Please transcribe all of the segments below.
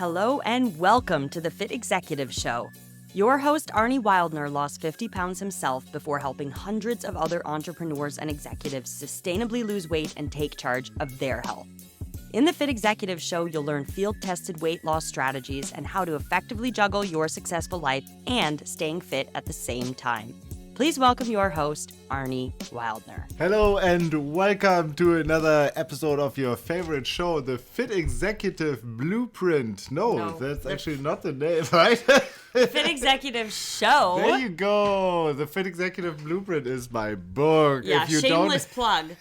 Hello and welcome to the Fit Executive Show. Your host, Arne Wildner, lost 50 pounds himself before helping hundreds of other entrepreneurs and executives sustainably lose weight and take charge of their health. In the Fit Executive Show, you'll learn field-tested weight loss strategies and how to effectively juggle your successful life and staying fit at the same time. Please welcome your host, Arne Wildner. Hello and welcome to another episode of your favorite show, the Fit Executive Blueprint. No, that's actually not the name, right? Fit Executive Show. There you go. The Fit Executive Blueprint is my book. Yeah, if you shameless plug.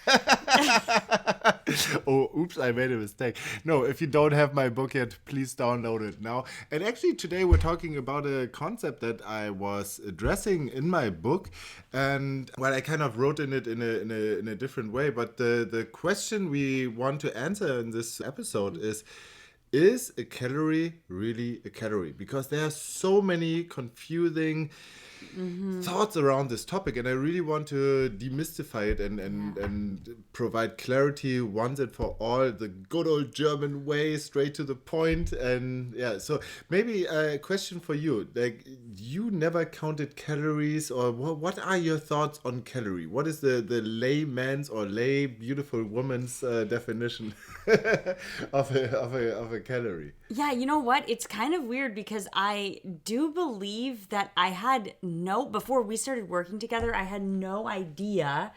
Oh, oops, I made a mistake. No, if you don't have my book yet, please download it now. And actually today we're talking about a concept that I was addressing in my book. And well, I kind of wrote in it in a different way. But the question we want to answer in this episode is a calorie really a calorie? Because there are so many confusing thoughts around this topic, and I really want to demystify it and provide clarity once and for all, the good old German way, straight to the point. And yeah, so maybe a question for you, like, you never counted calories, or what are your thoughts on calorie? What is the layman's or lay beautiful woman's definition of a calorie? Yeah, you know what? It's kind of weird because I do believe that before we started working together, I had no idea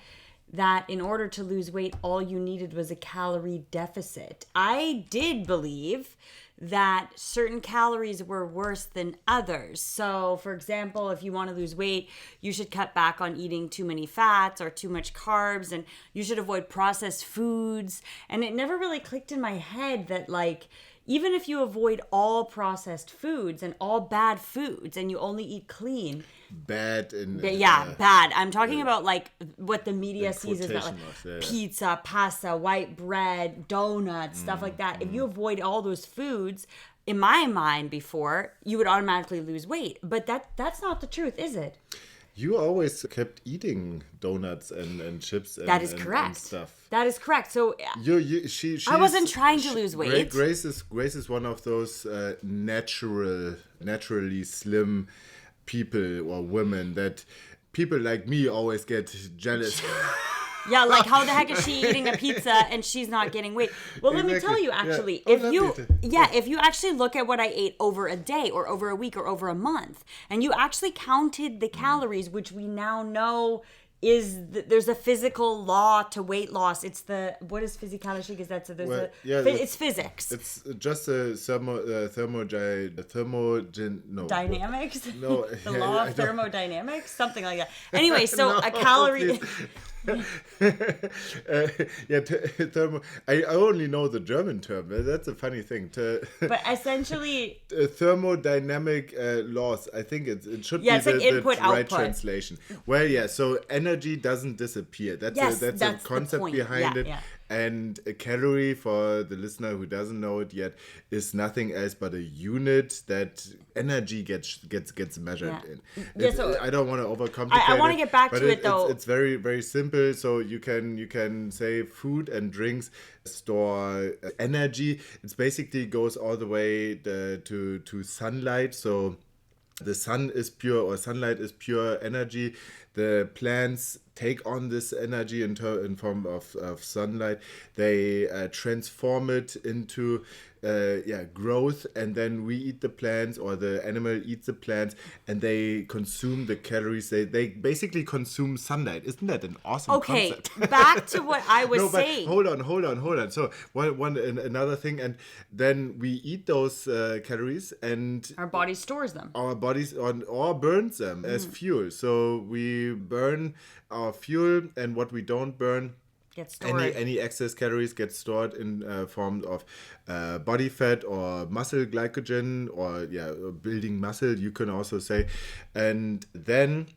that in order to lose weight, all you needed was a calorie deficit. I did believe that certain calories were worse than others. So, for example, if you want to lose weight, you should cut back on eating too many fats or too much carbs, and you should avoid processed foods. And it never really clicked in my head that, like, even if you avoid all processed foods and all bad foods and you only eat clean. Bad. I'm talking about like what the media sees as that, like pizza, pasta, white bread, donuts, stuff like that. If you avoid all those foods, in my mind before, you would automatically lose weight. But that's not the truth, is it? You always kept eating donuts and chips and, that is correct. And stuff. That is correct. So I wasn't trying to lose weight. Grace is one of those naturally slim people or women that people like me always get jealous. Yeah, like how the heck is she eating a pizza and she's not getting weight? Well, let me tell you actually, if you actually look at what I ate over a day or over a week or over a month, and you actually counted the calories, which we now know there's a physical law to weight loss. It's what is physicality? Because it's physics. It's just a dynamics. No, the law of thermodynamics, something like that. Anyway, so a calorie. I only know the German term. That's a funny thing. But essentially, thermodynamic laws. I think it should be it's like the input, right output. Translation. Well, yeah. So energy doesn't disappear. That's a concept behind it. Yeah. And a calorie, for the listener who doesn't know it yet, is nothing else but a unit that energy gets measured in. So I don't want to overcomplicate it. I want to get back to it though. It's very, very simple. So you can say food and drinks store energy. It basically goes all the way to sunlight. So the sun is pure, or sunlight is pure energy. The plants take on this energy in form of sunlight. They transform it into growth, and then we eat the plants, or the animal eats the plants, and they consume the calories. They basically consume sunlight. Isn't that an awesome concept? Okay, back to what I was saying. Hold on. So another thing, and then we eat those calories, and our body stores them. Our bodies or burns them as fuel. So we burn our fuel, and what we don't burn, any excess calories get stored in form of body fat or muscle glycogen, or building muscle, you can also say. And then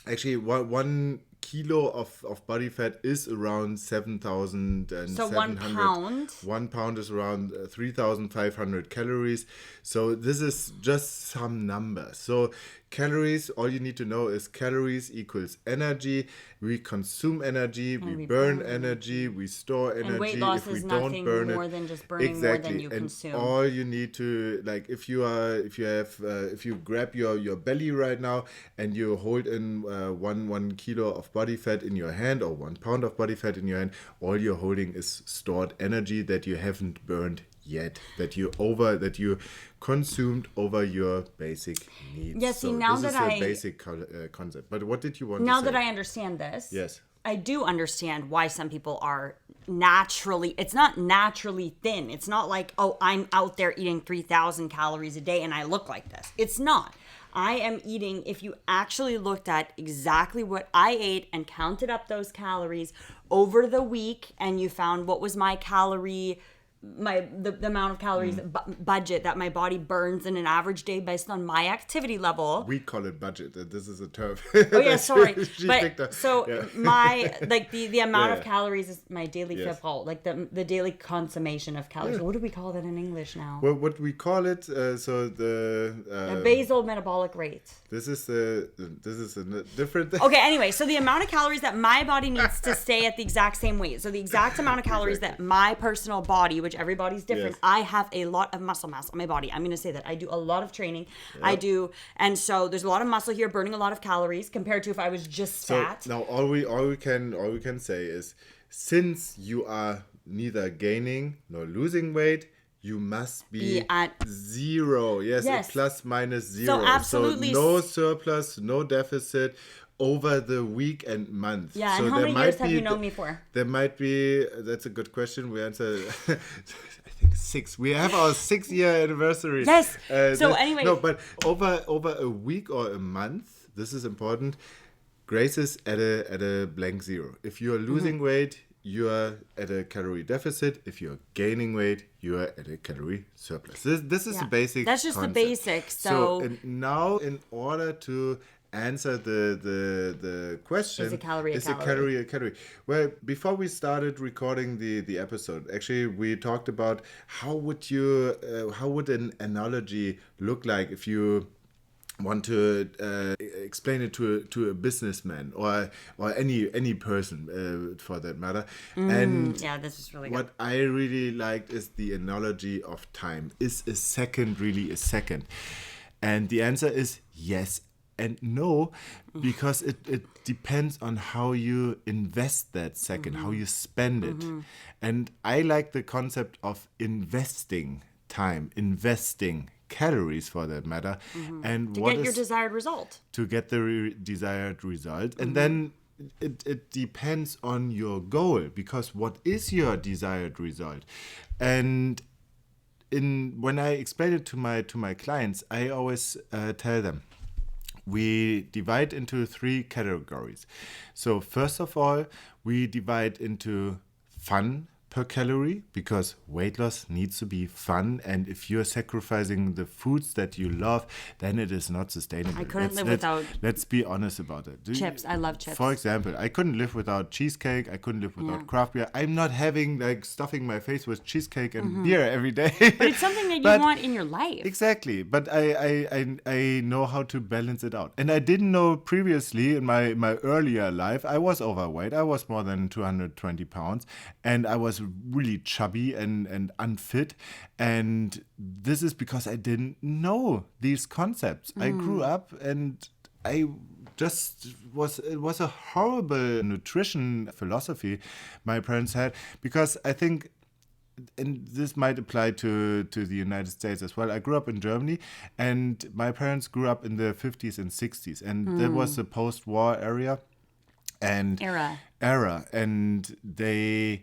actually one kilo of body fat is around 7,700. So 1 pound. 1 pound is around 3,500 calories. So this is just some numbers. So calories, all you need to know is calories equals energy. We consume energy, we burn energy, we store energy. And weight loss if we is don't nothing burn more it, than just burning more than you consume. All you need to, like, if you grab your belly right now and you hold in 1 kilo of body fat in your hand or 1 pound of body fat in your hand, all you're holding is stored energy that you haven't burned yet, that you consumed over your basic needs. Yeah, see, now this that is a basic concept. But what did you want to say? Now that I understand this, yes, I do understand why some people are naturally, it's not naturally thin. It's not like, oh, I'm out there eating 3,000 calories a day and I look like this. It's not. I am eating, if you actually looked at exactly what I ate and counted up those calories over the week and you found what was my calorie, the amount of calories budget that my body burns in an average day based on my activity level. We call it budget. This is a term. Oh yeah, sorry. But yeah. my like the amount of calories is my daily pitfall, like the daily consummation of calories. Yeah. What do we call that in English now? Well, what we call it, The basal metabolic rate. This is a different thing. Okay, anyway, so the amount of calories that my body needs to stay at the exact same weight. So the exact amount of calories that my personal body, which everybody's different. Yes. I have a lot of muscle mass on my body. I'm going to say that. I do a lot of training. Yep. I do. And so there's a lot of muscle here burning a lot of calories compared to if I was just fat. So now all we can say is, since you are neither gaining nor losing weight, you must be at zero. Yes, a plus minus zero. So absolutely. So no surplus, no deficit over the week and month. Yeah, so and how many years have you known me for? There might be, that's a good question. We answer, I think 6. We have our 6-year anniversary. Yes. So anyway. No, but over a week or a month, this is important, Grace is at a blank zero. If you are losing weight, you are at a calorie deficit. If you're gaining weight, you are at a calorie surplus. This is the basic That's just concept. the basics. So and now, in order to answer the question, is a calorie a calorie? Well, before we started recording the episode, actually we talked about how would an analogy look like if you want to explain it to a businessman or any person for that matter. And yeah, this is really what I really liked is the analogy of time. Is a second really a second? And the answer is yes and no, because it depends on how you invest that second, how you spend it. And I like the concept of investing time, investing calories for that matter, and to get your desired result. To get the desired result. And then it depends on your goal, because what is your desired result? And when I explain it to my clients, I always tell them, we divide into 3 categories. So first of all, we divide into fun per calorie, because weight loss needs to be fun, and if you're sacrificing the foods that you love, then it is not sustainable. I couldn't live without. Let's be honest about it. Chips. I love chips. For example, I couldn't live without cheesecake. I couldn't live without craft beer. I'm not having stuffing my face with cheesecake and beer every day. But it's something that you want in your life. Exactly. But I know how to balance it out. And I didn't know previously in my earlier life, I was overweight. I was more than 220 pounds, and I was really chubby and unfit, and this is because I didn't know these concepts. I grew up and I just it was a horrible nutrition philosophy my parents had, because I think, and this might apply to the United States as well. I grew up in Germany, and my parents grew up in the 50s and 60s, and that was the post-war era and they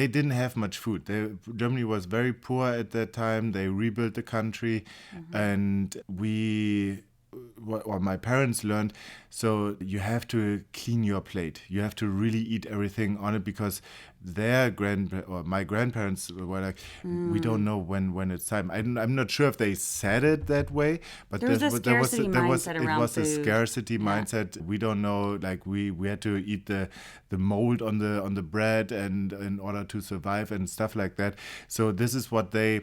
didn't have much food. Germany was very poor at that time. They rebuilt the country, and we what my parents learned. So you have to clean your plate. You have to really eat everything on it, because my grandparents were like, we don't know when it's time. I'm not sure if they said it that way, but There was a scarcity mindset it around was a food. scarcity mindset. We don't know, like we had to eat the mold on the bread and in order to survive and stuff like that. So this is what they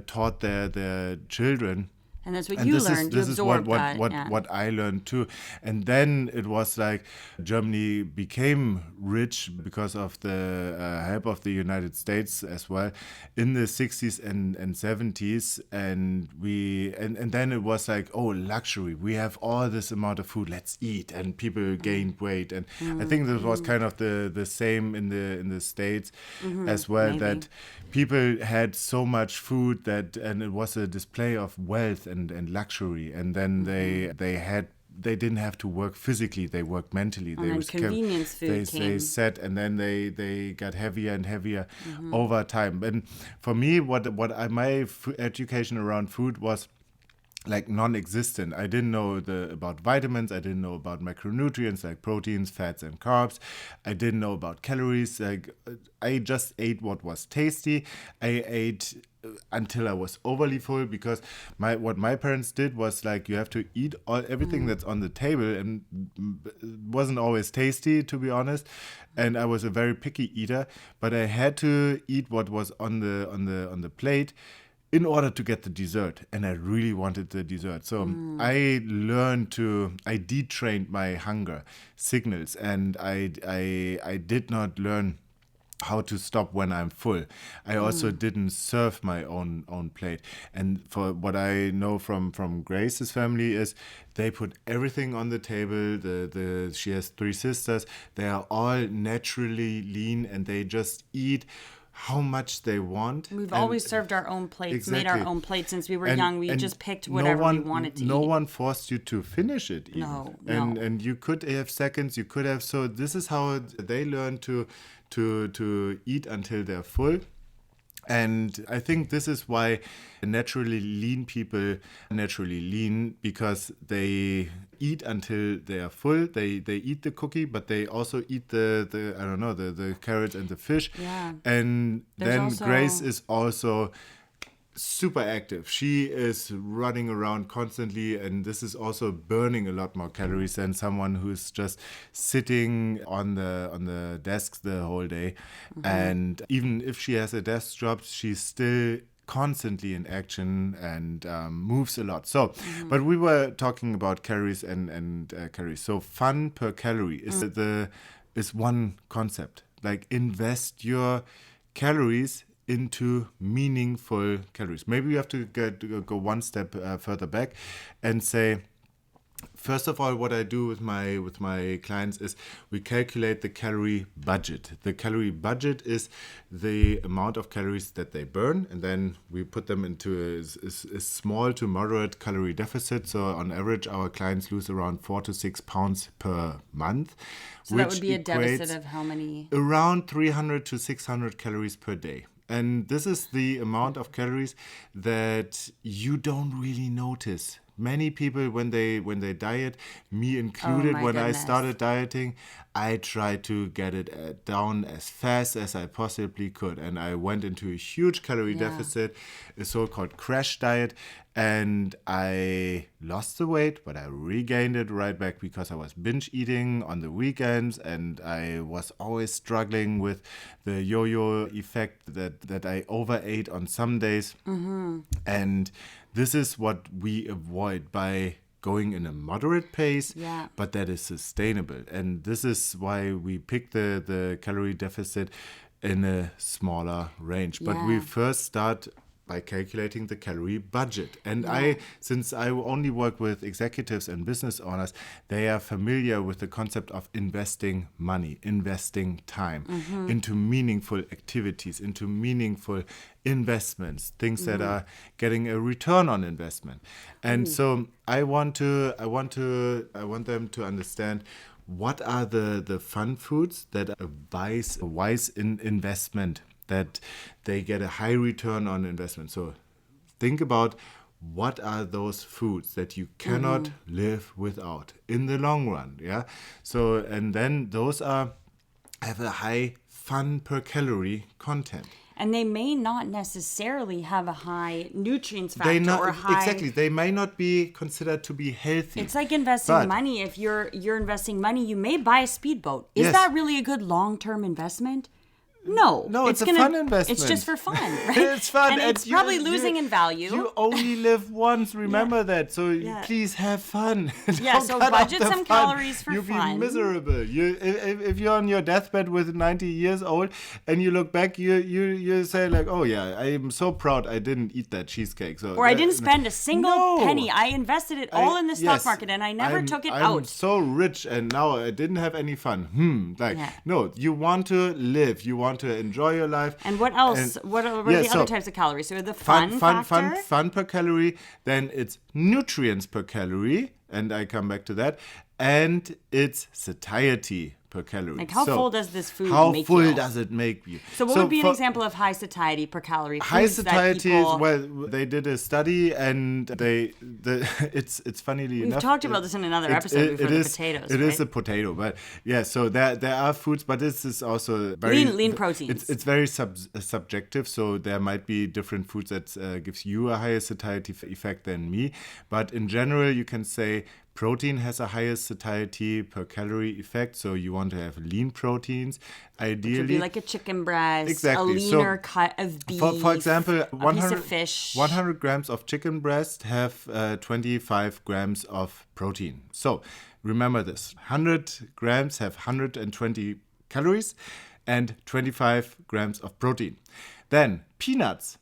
taught their children. And that's what And you this learned. is You what absorbed that. what I learned too. And then it was like Germany became rich because of the help of the United States as well in the 60s and 70s. And then it was like, oh, luxury. We have all this amount of food. Let's eat. And people gained weight. And I think this was kind of the same in the States as well, maybe. that people had so much food and it was a display of wealth and luxury, and then they didn't have to work physically, they worked mentally. And then convenience food came. They sat, and then they got heavier and heavier over time. And for me, my education around food was like non-existent. I didn't know about vitamins. I didn't know about macronutrients like proteins, fats, and carbs. I didn't know about calories. Like I just ate what was tasty. I ate until I was overly full, because what my parents did was like, you have to eat everything that's on the table, and it wasn't always tasty, to be honest. And I was a very picky eater, but I had to eat what was on the plate in order to get the dessert, and I really wanted the dessert. So I detrained my hunger signals, and I did not learn how to stop when I'm full. I also didn't serve my own plate. And for what I know from Grace's family is they put everything on the table. She has 3 sisters. They are all naturally lean, and they just eat how much they want. We've always served our own plates, made our own plates since we were young. We just picked whatever we wanted to eat. No one forced you to finish it even. No. And you could have seconds, you could have, so this is how they learn to eat until they're full. And I think this is why naturally lean people are naturally lean, because they eat until they are full. They eat the cookie, but they also eat the carrot and the fish. Yeah. And There's then also... Grace is also super active. She is running around constantly, and this is also burning a lot more calories than someone who's just sitting on the desk the whole day. And even if she has a desk job, she's still constantly in action and moves a lot. So, but we were talking about calories and calories. So fun per calorie is one concept. Like, invest your calories into meaningful calories. Maybe you have to go one step further back and say, first of all, what I do with my clients is we calculate the calorie budget. The calorie budget is the amount of calories that they burn, and then we put them into a small to moderate calorie deficit. So on average, our clients lose around 4 to 6 pounds per month. So that would be a deficit of how many? Around 300 to 600 calories per day. And this is the amount of calories that you don't really notice. Many people, when they diet, me included, when I started dieting, I tried to get it down as fast as I possibly could. And I went into a huge calorie deficit, a so-called crash diet. And I lost the weight, but I regained it right back because I was binge eating on the weekends, and I was always struggling with the yo-yo effect that I overate on some days. And this is what we avoid by going in a moderate pace, but that is sustainable. And this is why we pick the calorie deficit in a smaller range. But we first start by calculating the calorie budget. And since I only work with executives and business owners, they are familiar with the concept of investing money, investing time into meaningful activities, into meaningful investments, things that are getting a return on investment. And so I want them to understand what are the fun foods that are wise in investment, that they get a high return on investment. So think about what are those foods that you cannot live without in the long run. Yeah. So, and then those have a high fun per calorie content. And they may not necessarily have a high nutrients factor or a high... Exactly. They may not be considered to be healthy. It's like investing money. If you're investing money, you may buy a speedboat. Is that really a good long-term investment? No, it's a fun investment. It's just for fun, right? It's fun. And it's probably losing in value. You only live once, remember that. So please have fun. So budget some calories for fun. You'll be miserable. If you're on your deathbed with 90 years old and you look back, you say like, oh yeah, I am so proud I didn't eat that cheesecake. So I didn't spend a single penny. I invested it all in the stock market and I never took it out. I'm so rich and now I didn't have any fun. No, you want to live. You want to enjoy your life. And what else? What are the other types of calories? So the fun factor? Fun per calorie. Then it's nutrients per calorie. And I come back to that. And it's satiety per calorie. Like how full does this food make you? How full does it make you? So what would be an example of high satiety per calorie? High satiety is, well, they did a study and it's funnily enough. We've talked about this in another episode before, the potatoes, It is a potato, but yeah, so there are foods, but this is also very... Lean proteins. It's very subjective, so there might be different foods that gives you a higher satiety effect than me, but in general you can say protein has a higher satiety per calorie effect, so you want to have lean proteins. Ideally, it could be like a chicken breast, exactly. A leaner cut of beef, for example, a piece of fish. 100 grams of chicken breast have 25 grams of protein. So remember this, 100 grams have 120 calories and 25 grams of protein. Then peanuts,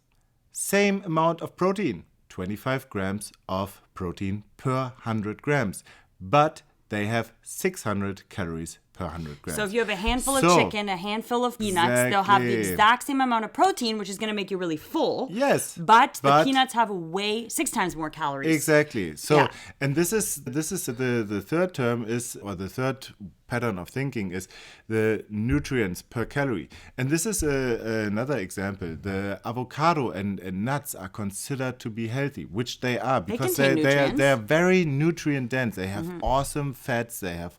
same amount of protein, 25 grams of protein per 100 grams, but they have 600 calories per 100 grams. So if you have a handful of chicken, a handful of peanuts, they'll have the exact same amount of protein, which is going to make you really full. Yes. But the peanuts have 6 times more calories. Exactly. So, and this is the third term is, or the third pattern of thinking is the nutrients per calorie. And this is another example. The avocado and nuts are considered to be healthy, which they are, because they are very nutrient dense. They have awesome fats. They have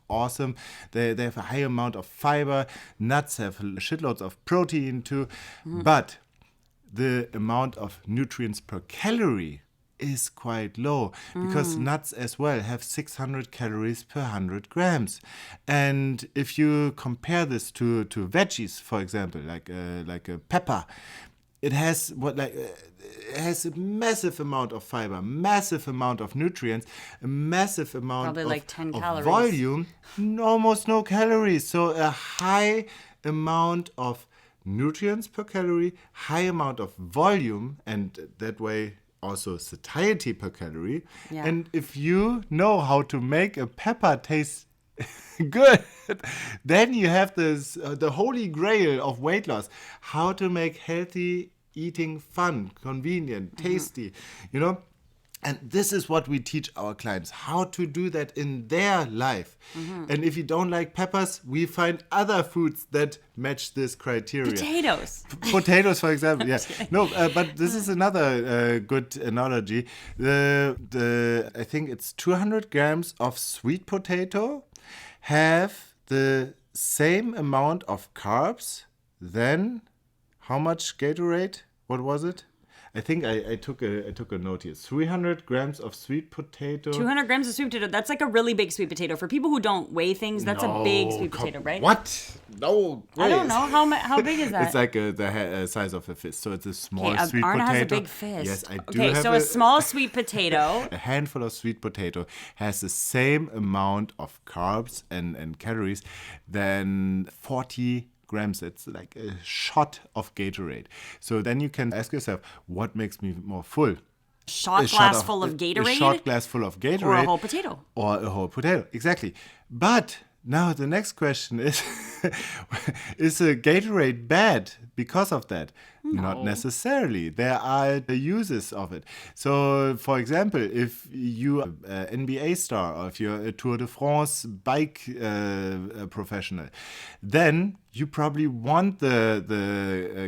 they have a high amount of fiber. Nuts have shitloads of protein too. But the amount of nutrients per calorie is quite low, because nuts as well have 600 calories per 100 grams. And if you compare this to veggies, for example, like a pepper, it has a massive amount of fiber, massive amount of nutrients, a massive amount probably like 10 of calories. Volume, almost no calories. So a high amount of nutrients per calorie, high amount of volume, and that way also satiety per calorie. Yeah. And if you know how to make a pepper taste good, then you have this the holy grail of weight loss: how to make healthy eating fun, convenient, tasty, And this is what we teach our clients, how to do that in their life. And if you don't like peppers, we find other foods that match this criteria. Potatoes, for example. Yeah. No, but this is another good analogy. I think it's 200 grams of sweet potato have the same amount of carbs than how much Gatorade? What was it? I think I took a note here. 300 grams of sweet potato. 200 grams of sweet potato. That's like a really big sweet potato. For people who don't weigh things, that's a big sweet potato, right? What? No. Grace. I don't know. How big is that? It's like the size of a fist. So it's a small sweet Arne potato. has a big fist. Yes, I do. Okay, so a small sweet potato. A handful of sweet potato has the same amount of carbs and calories than 40 grams. It's like a shot of Gatorade. So then you can ask yourself, what makes me more full? A shot glass full of Gatorade? A shot glass full of Gatorade. Or a whole potato. Or a whole potato, exactly. But now the next question is, is a Gatorade bad because of that? No. Not necessarily. There are the uses of it. So, for example, if you're an NBA star or if you're a Tour de France bike professional, then you probably want the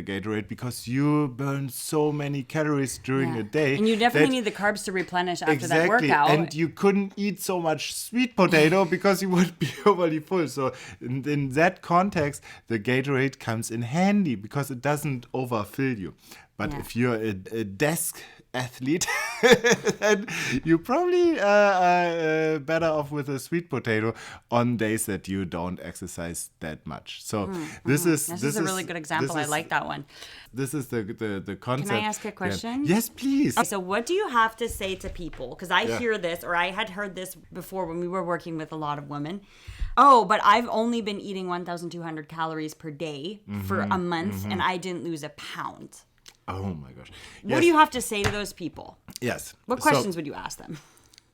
Gatorade because you burn so many calories during a day. And you definitely that- need the carbs to replenish after that Exactly, workout. and you couldn't eat so much sweet potato because you would be overly full. So in that context, the Gatorade comes in handy because it doesn't overfill you. But if you're a desk athlete, then you probably are better off with a sweet potato on days that you don't exercise that much. So this is a really good example. I like that one. This is the concept. Can I ask a question? Yes, please. So what do you have to say to people? Because I hear this, or I had heard this before when we were working with a lot of women. Oh, but I've only been eating 1,200 calories per day for a month, and I didn't lose a pound. Oh my gosh. What do you have to say to those people? Yes. What questions would you ask them?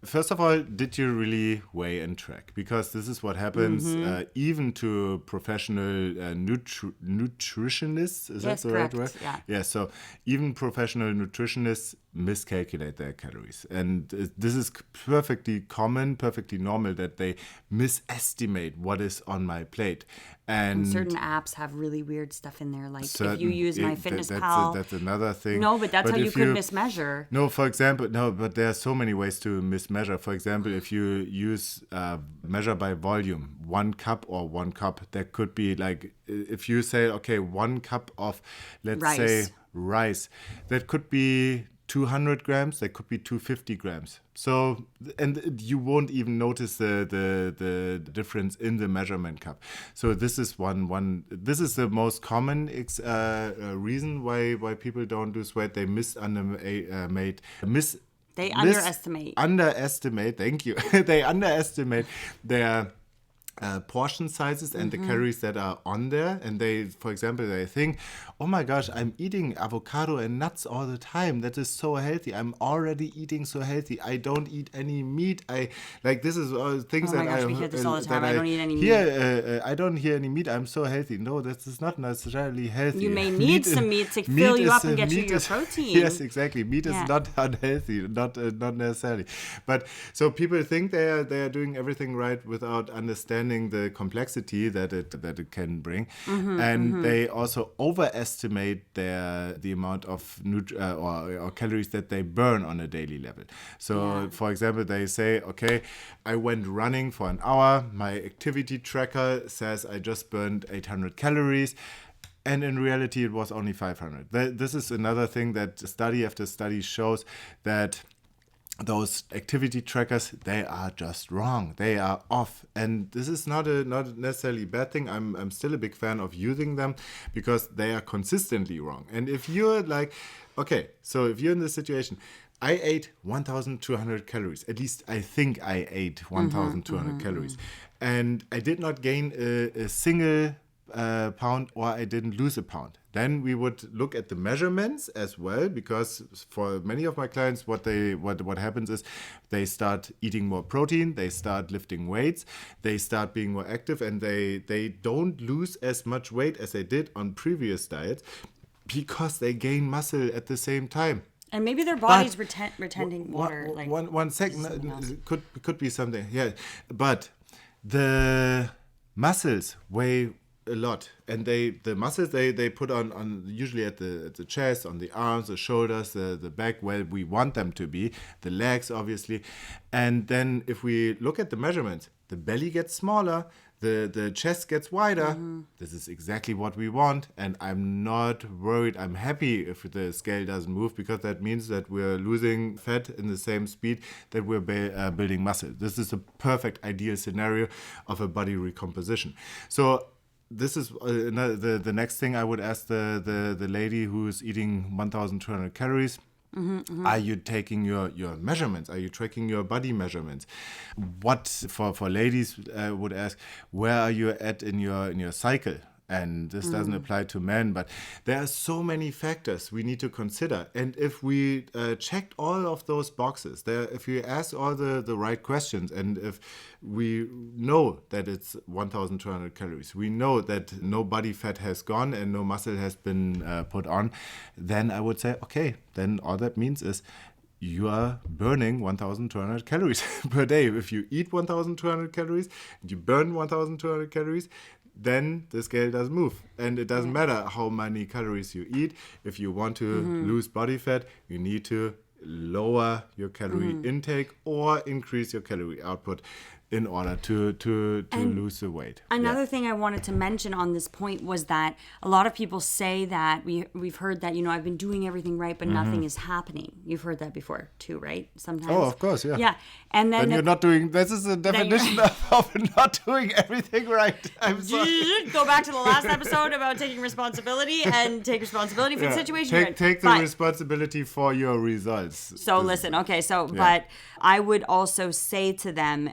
First of all, did you really weigh and track? Because this is what happens even to professional nutritionists. Is that the right word? Yeah. So even professional nutritionists miscalculate their calories. And this is perfectly common, perfectly normal that they misestimate what is on my plate. And certain apps have really weird stuff in there. Like if you use MyFitnessPal. That's another thing. No, but that's how you could mismeasure. No, for example, but there are so many ways to mismeasure. For example, if you use measure by volume, 1 cup or 1 cup, that could be like, if you say, okay, 1 cup of, let's say, rice, that could be 200 grams, that could be 250 grams. So, and you won't even notice the difference in the measurement cup. So this is this is the most common reason why people don't lose weight. They underestimate, thank you. They underestimate their portion sizes and the calories that are on there. And they, for example, they think, oh my gosh, I'm eating avocado and nuts all the time. That is so healthy. I'm already eating so healthy. I don't eat any meat. This is things that we hear this all the time. I don't eat any meat. I don't eat any meat. I'm so healthy. No, this is not necessarily healthy. You may need some meat to fill you up and get you your protein. Yes, exactly. Meat is not unhealthy, not necessarily. But so people think they are doing everything right without understanding the complexity that it can bring, and they also overestimate the amount of or calories that they burn on a daily level. So, for example, they say, okay, I went running for an hour. My activity tracker says I just burned 800 calories. And in reality, it was only 500. This is another thing that study after study shows that those activity trackers, they are just wrong. They are off. And this is not necessarily a bad thing. I'm still a big fan of using them because they are consistently wrong. And if you're like, okay, so if you're in this situation, I ate 1,200 calories. At least I think I ate 1,200 calories. And I did not gain a single pound, or I didn't lose a pound. Then we would look at the measurements as well, because for many of my clients, what happens is they start eating more protein, they start lifting weights, they start being more active, and they don't lose as much weight as they did on previous diets because they gain muscle at the same time. And maybe their body's retenting water. One second, could be something. Yeah, but the muscles weigh a lot, and the muscles they put on usually at the chest, on the arms, the shoulders, the back, where we want them to be, the legs obviously. And then if we look at the measurements, the belly gets smaller, the chest gets wider. This is exactly what we want, and I'm not worried. I'm happy if the scale doesn't move, because that means that we're losing fat in the same speed that we're building muscle. This is a perfect ideal scenario of a body recomposition. So this is the next thing I would ask the lady who is eating 1,200 calories. Are you taking your measurements? Are you tracking your body measurements? What for ladies would ask, where are you at in your cycle? And this doesn't apply to men, but there are so many factors we need to consider. And if we checked all of those boxes, if we ask all the right questions, and if we know that it's 1,200 calories, we know that no body fat has gone and no muscle has been put on, then I would say, okay, then all that means is you are burning 1,200 calories per day. If you eat 1,200 calories, and you burn 1,200 calories, then the scale doesn't move. And it doesn't matter how many calories you eat. If you want to lose body fat, you need to lower your calorie intake or increase your calorie output in order to lose the weight. Another thing I wanted to mention on this point was that a lot of people say that we've heard that, I've been doing everything right, but nothing is happening. You've heard that before too, right? Sometimes. Oh, of course, yeah. Yeah. And then you're not doing, this is the definition of not doing everything right. I'm sorry. Go back to the last episode about taking responsibility and take responsibility for the situation. Take the responsibility for your results. So listen, okay, but I would also say to them,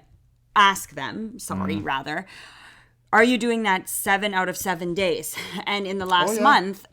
ask them, rather, are you doing that 7 out of 7 days? And in the last month,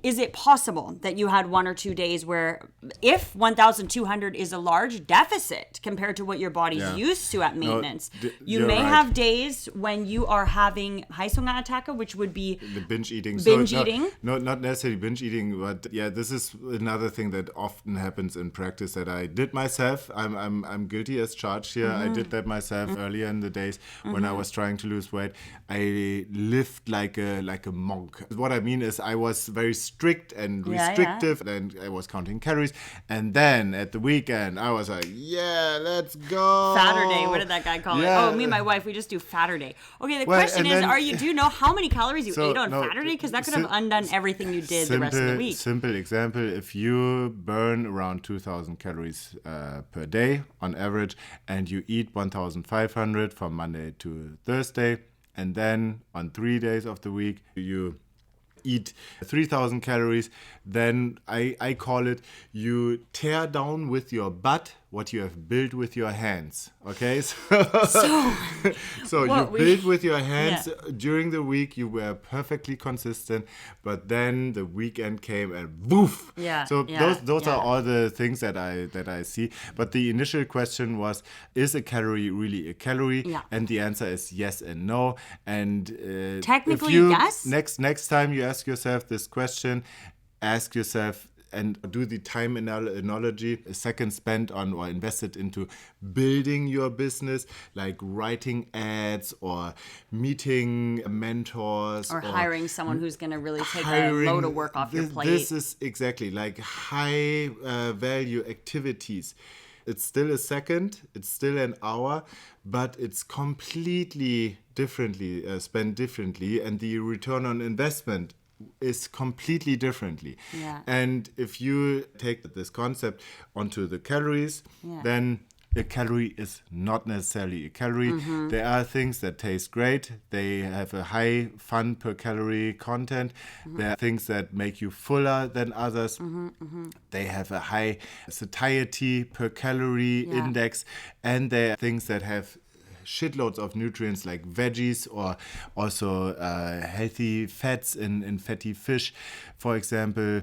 is it possible that you had 1 or 2 days where, if 1,200 is a large deficit compared to what your body's used to at maintenance, you may have days when you are having Heißhungerattacke, which would be the binge eating. Eating. No, not necessarily binge eating, but this is another thing that often happens in practice that I did myself. I'm guilty as charged here. I did that myself earlier in the days when I was trying to lose weight. I lived like a monk. What I mean is I was very strict and restrictive, and I was counting calories. And then at the weekend, I was like, let's go. Saturday. What did that guy call it? Oh, me and my wife, we just do Saturday. Okay, the question is, do you know how many calories you ate on Saturday? Because that could have undone everything you did the rest of the week. Simple example, if you burn around 2,000 calories per day on average, and you eat 1,500 from Monday to Thursday, and then on 3 days of the week, you eat 3,000 calories, then I call it you tear down with your butt what you have built with your hands. Okay? So you build with your hands. During the week, you were perfectly consistent, but then the weekend came and boof. Those are all the things that I see. But the initial question was, is a calorie really a calorie? Yeah. And the answer is yes and no. And technically, yes. Next time you ask yourself this question, ask yourself and do the time analogy, a second spent on or invested into building your business, like writing ads or meeting mentors. Or hiring someone who's going to really take a load of work off your plate. This is exactly like high value activities. It's still a second, it's still an hour, but it's completely differently, spent differently, and the return on investment is completely differently. And if you take this concept onto the calories, then a calorie is not necessarily a calorie. There are things that taste great. They have a high fun per calorie content. There are things that make you fuller than others. They have a high satiety per calorie index. And there are things that have shitloads of nutrients like veggies, or also healthy fats in fatty fish, for example.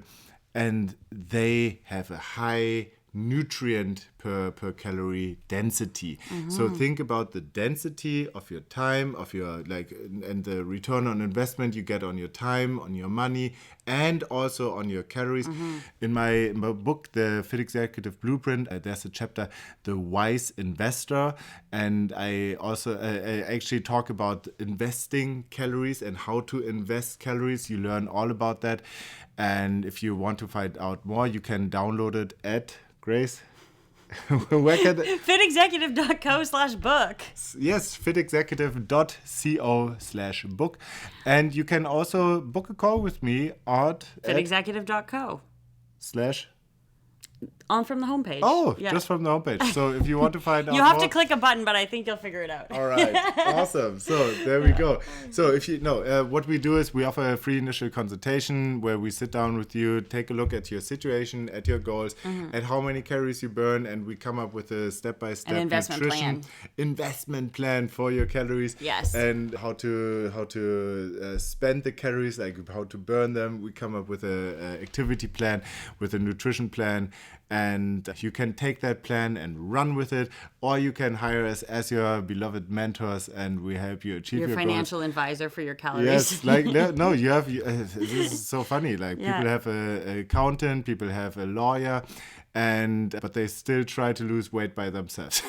And they have a high nutrient per calorie density. So think about the density of your time, of your and the return on investment you get on your time, on your money, and also on your calories. In my book, The Fit Executive Blueprint, there's a chapter, The Wise Investor, and I also I actually talk about investing calories and how to invest calories. You learn all about that, and if you want to find out more, you can download it at Grace. Fitexecutive.co/book. Yes, fitexecutive.co/book. And you can also book a call with me at fitexecutive.co/ on from the homepage. Oh, just from the homepage. So if you want to find out you have more, to click a button, but I think you'll figure it out. All right. Awesome. So there we go. So if you know, what we do is we offer a free initial consultation where we sit down with you, take a look at your situation, at your goals, at how many calories you burn, and we come up with a step-by-step investment plan for your calories. Yes. And how to spend the calories, like how to burn them. We come up with a activity plan, with a nutrition plan. And you can take that plan and run with it, or you can hire us as your beloved mentors, and we help you achieve your financial goals. Advisor for your calories. Yes, no, you have. This is so funny. Like people have an accountant, people have a lawyer, but they still try to lose weight by themselves.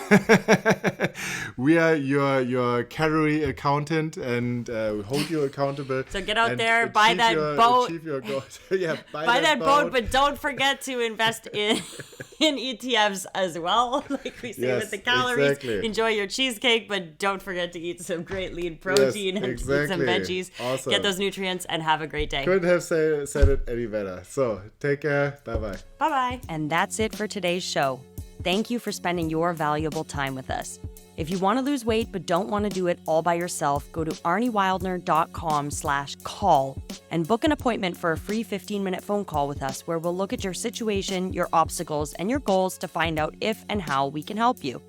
We are your calorie accountant, and we hold you accountable. So get out there, buy that boat. Achieve your goals. Yeah, buy that boat, but don't forget to invest in ETFs as well. Like we say with the calories. Exactly. Enjoy your cheesecake, but don't forget to eat some great lean protein and eat some veggies. Awesome. Get those nutrients and have a great day. Couldn't have said it any better. So take care. Bye-bye. Bye-bye. And that's it for today's show. Thank you for spending your valuable time with us. If you want to lose weight but don't want to do it all by yourself, go to arniewildner.com/call and book an appointment for a free 15-minute phone call with us where we'll look at your situation, your obstacles, and your goals to find out if and how we can help you.